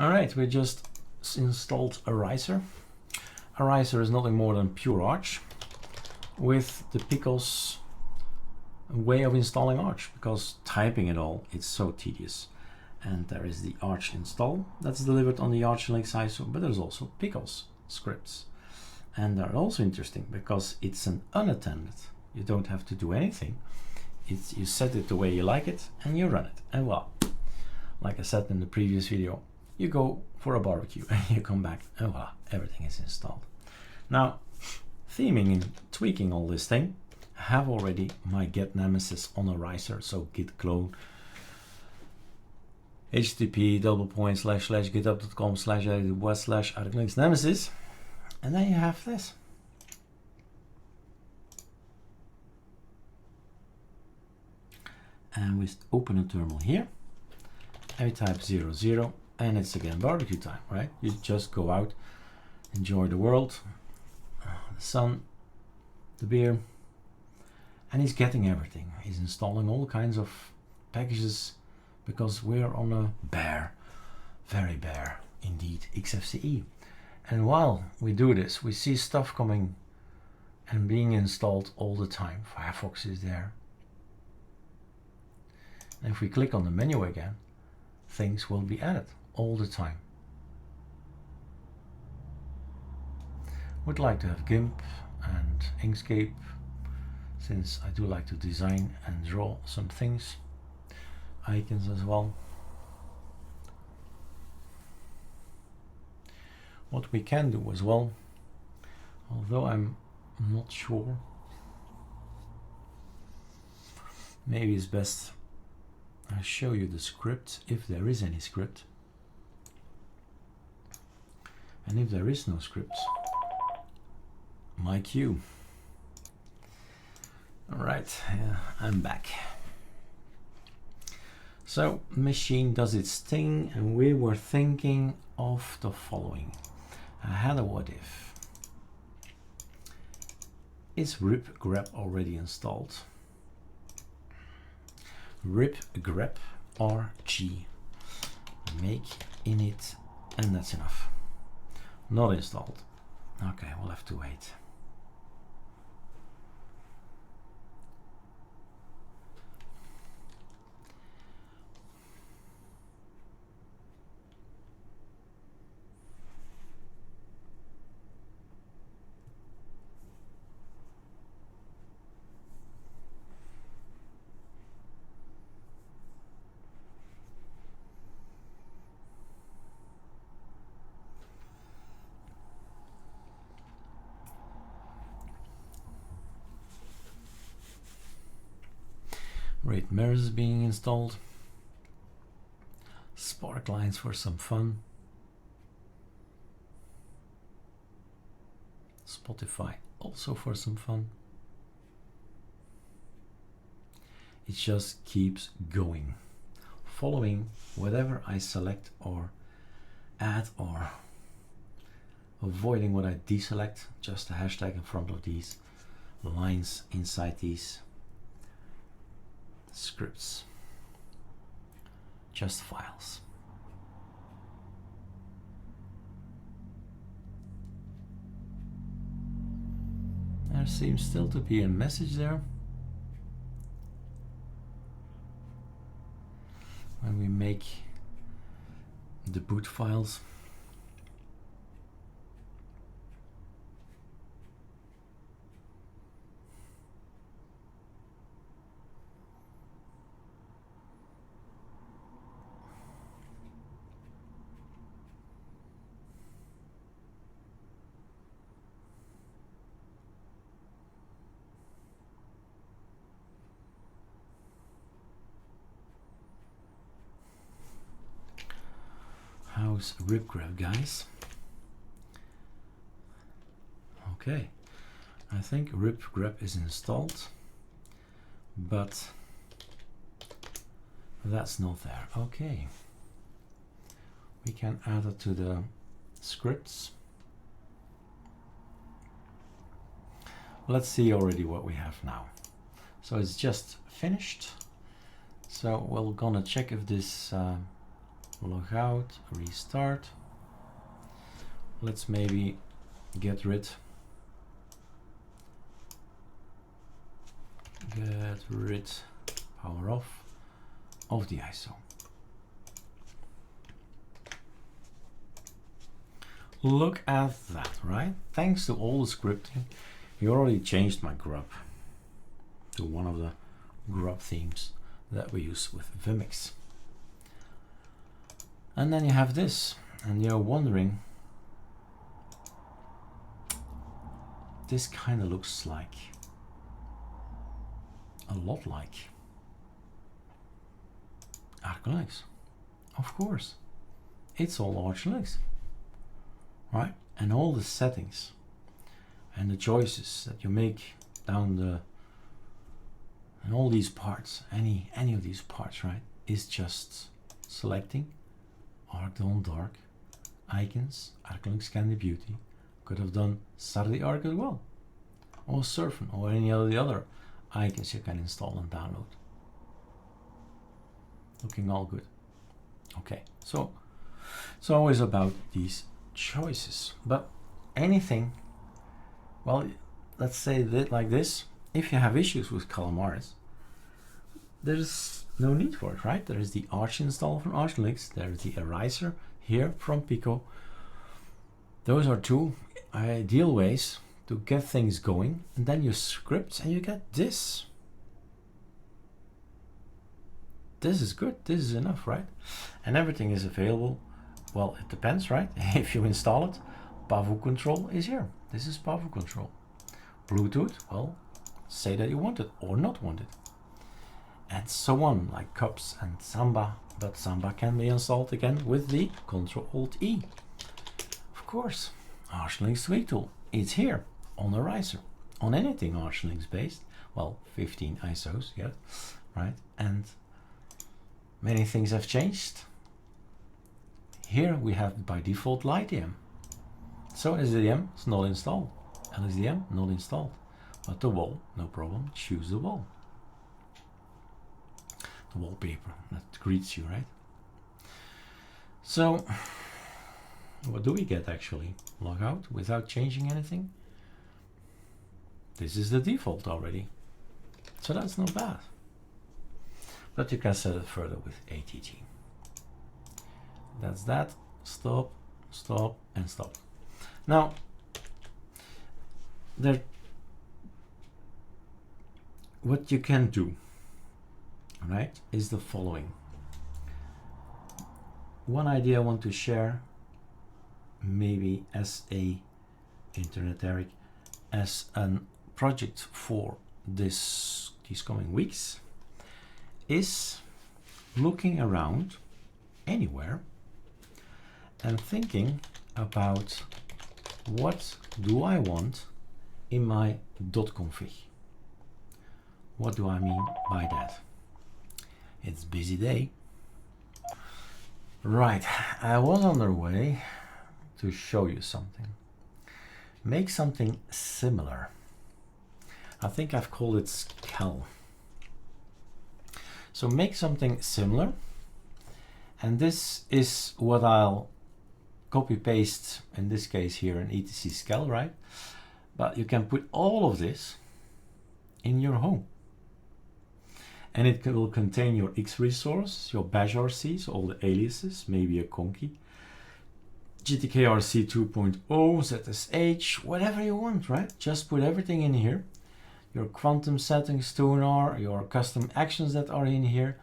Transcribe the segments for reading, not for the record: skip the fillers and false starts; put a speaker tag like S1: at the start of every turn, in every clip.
S1: Alright, we just installed ARISER. ARISER is nothing more than pure Arch with the Pickles way of installing Arch, because typing it all, it's so tedious. And there is the Arch install that's delivered on the ArchLinux ISO, but there's also Pickles scripts. And they're also interesting because it's an unattended. You don't have to do anything. You set it the way you like it and you run it. And well, like I said in the previous video, you go for a barbecue and you come back and voila, everything is installed. Now, theming and tweaking all this thing, I have already my get nemesis on ARISER, so git clone http://github.com/ArcoLinux nemesis, and then you have this. And we open a terminal here, and we type 00, and it's again barbecue time, right? You just go out, enjoy the world, the sun, the beer, and he's getting everything. He's installing all kinds of packages because we're on a bare, very bare indeed XFCE. And while we do this, we see stuff coming and being installed all the time. Firefox is there. And if we click on the menu again, things will be added all the time. Would like to have GIMP and Inkscape, since I do like to design and draw some things. Icons as well. What we can do as well, although I'm not sure, maybe it's best I show you the script, if there is any script. And if there is no script, my queue. Alright, I'm back. So, machine does its thing, and we were thinking of the following. I had a what if. Is rip grep already installed? Rip grep rg make init, and that's enough. Not installed. Okay, we'll have to wait. Rate mirrors is being installed. Spark lines for some fun. Spotify also for some fun. It just keeps going, following whatever I select or add, or avoiding what I deselect, just a hashtag in front of these lines inside these scripts, just files. There seems still to be a message there. When we make the boot files, how's ripgrep, guys? Okay, I think ripgrep is installed, but that's not there. Okay, we can add it to the scripts. Let's see already what we have now. So it's just finished. So we're gonna check if this log out, restart. Let's maybe get rid power off of the ISO. Look at that, right? Thanks to all the scripting, he already changed my grub to one of the grub themes that we use with Vimix. And then you have this, and you're wondering, this kind of looks like, a lot like ArcoLinux. Of course, it's all ArchLinux, right? And all the settings and the choices that you make down the, and all these parts, any of these parts, right, is just selecting Arc Dark, icons, ArcoLinux Candy Beauty. Could have done Saturday Arc as well, or Surfing, or any of the other icons you can install and download. Looking all good. Okay, so it's always about these choices, but anything, well, let's say that like this, if you have issues with Calamares, there's no need for it, right? There is the Arch install from ArchLinux, there's the ARISER here from Pico. Those are two ideal ways to get things going, and then you script and you get this. This is good, this is enough, right? And everything is available. Well, it depends, right? If you install it, Pavu control is here. This is Pavu control. Bluetooth, well, say that you want it or not want it. And so on, like cups and Samba, but Samba can be installed again with the Ctrl-Alt-E. Of course, ArchLinux Tweak Tool, it's here on ARISER, on anything ArchLinux based. Well, 15 ISOs, yeah, right? And many things have changed. Here we have by default LightDM. So SDM is not installed, LSDM not installed, but the wall, no problem, choose the wall. The wallpaper that greets you, right? So what do we get actually? Log out without changing anything. This is the default already, so that's not bad. But you can set it further with ATT. That's that. Stop, stop, and stop. Now, what you can do, right, is the following. One idea I want to share, maybe as a Internet Eric, as a project for these coming weeks, is looking around anywhere and thinking about what do I want in my .config. What do I mean by that? It's a busy day. Right, I was on the way to show you something. Make something similar. I think I've called it Skel. So make something similar, and this is what I'll copy paste in this case here in etc Skel, right? But you can put all of this in your home, and it will contain your X resource, your bash RCs, all the aliases, maybe a conky, GTK-RC 2.0, ZSH, whatever you want, right? Just put everything in here. Your quantum settings, tuner, your custom actions that are in here.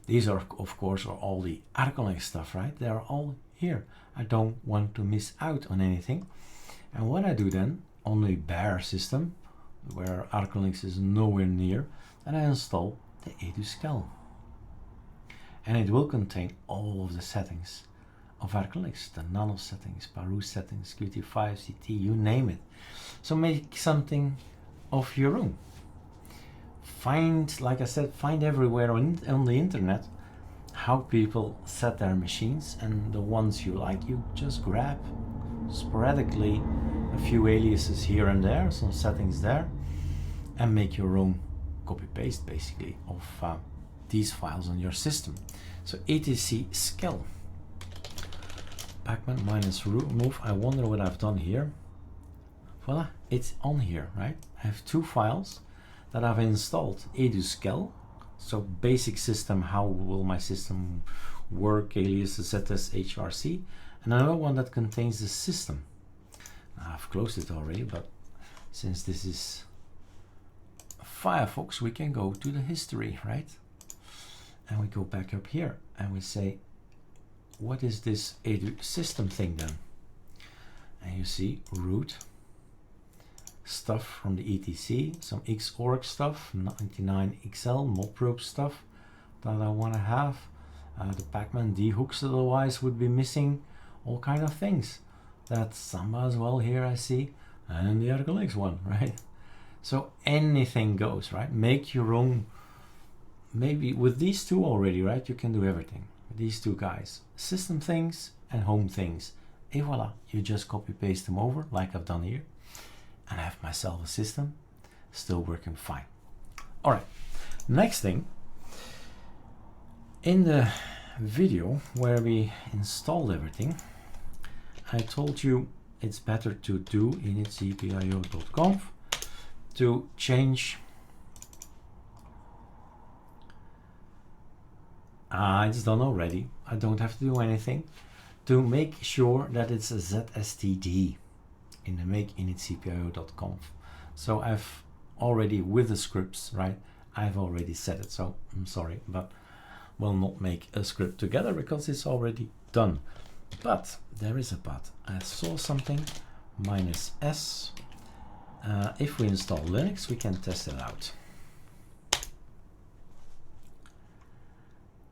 S1: These are, of course, are all the ArcoLinux stuff, right? They are all here. I don't want to miss out on anything. And what I do then, on a bare system, where ArcoLinux is nowhere near, then I install the Skel. And it will contain all of the settings of ArcoLinux, the nano settings, Paru settings, Qt5, CT, you name it. So make something of your own. Find, like I said, find everywhere on the internet how people set their machines, and the ones you like, you just grab sporadically a few aliases here and there, some settings there, and make your own copy-paste basically of these files on your system. So etc Skel. pacman minus remove. I wonder what I've done here. Voila, it's on here, right? I have two files that I've installed. eduskel, so basic system, how will my system work, alias ZS HRC, and another one that contains the system. Now, I've closed it already, but since this is Firefox, we can go to the history, right? And we go back up here and we say, what is this edu system thing then? And you see root stuff from the etc, some xorg stuff, 99xl mobprobe stuff that I want to have, the pacman dhooks otherwise would be missing, all kind of things. That Samba as well here I see, and the ArcoLinux one, right? So anything goes, right? Make your own. Maybe with these two already, right? You can do everything with these two guys, system things and home things. Et voila, you just copy paste them over like I've done here, and I have myself a system still working fine. All right, next thing, in the video where we installed everything, I told you it's better to do initcpio.conf to change. It's done already. I don't have to do anything to make sure that it's a ZSTD in the make initcpio.conf. So I've already, with the scripts, right, I've already set it. So I'm sorry, but we'll not make a script together because it's already done. But there is a but. I saw something, -s. If we install Linux, we can test it out.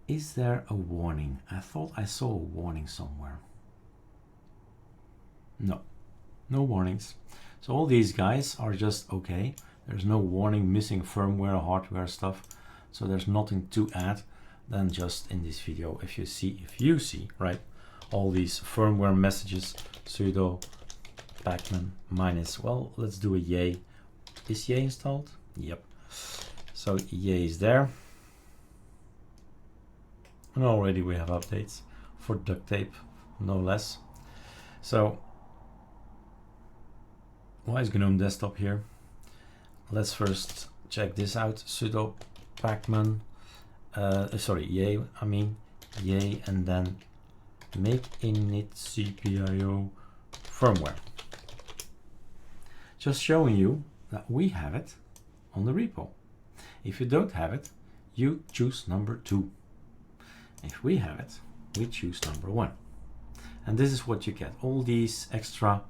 S1: Is there a warning? I thought I saw a warning somewhere. No, no warnings. So all these guys are just okay. There's no warning, missing firmware, hardware stuff. So there's nothing to add than just in this video. If you see, right, all these firmware messages, sudo pacman minus, well, let's do a yay. Is yay installed? Yep. So yay is there. And already we have updates for duct tape, no less. So why is GNOME desktop here? Let's first check this out. Sudo pacman, yay, yay, and then make initcpio firmware. Just showing you that we have it on the repo. If you don't have it, you choose number 2. If we have it, we choose number 1. And this is what you get. All these extra,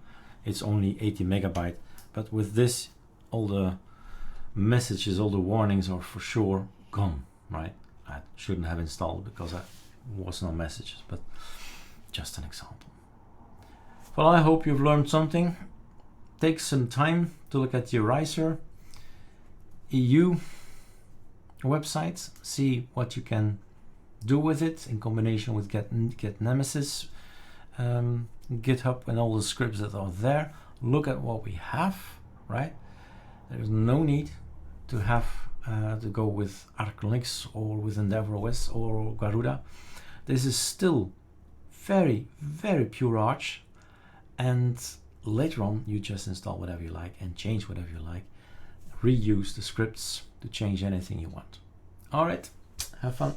S1: it's only 80 megabyte, but with this, all the messages, all the warnings are for sure gone, right? I shouldn't have installed because I was no messages, but just an example. Well, I hope you've learned something. Take some time to look at the ARISER EU websites, see what you can do with it in combination with get Nemesis, GitHub, and all the scripts that are there. Look at what we have, right? There's no need to have to go with ArcoLinux or with EndeavourOS or Garuda. This is still very, very pure Arch, and later on you just install whatever you like and change whatever you like. Reuse the scripts to change anything you want. All right, have fun.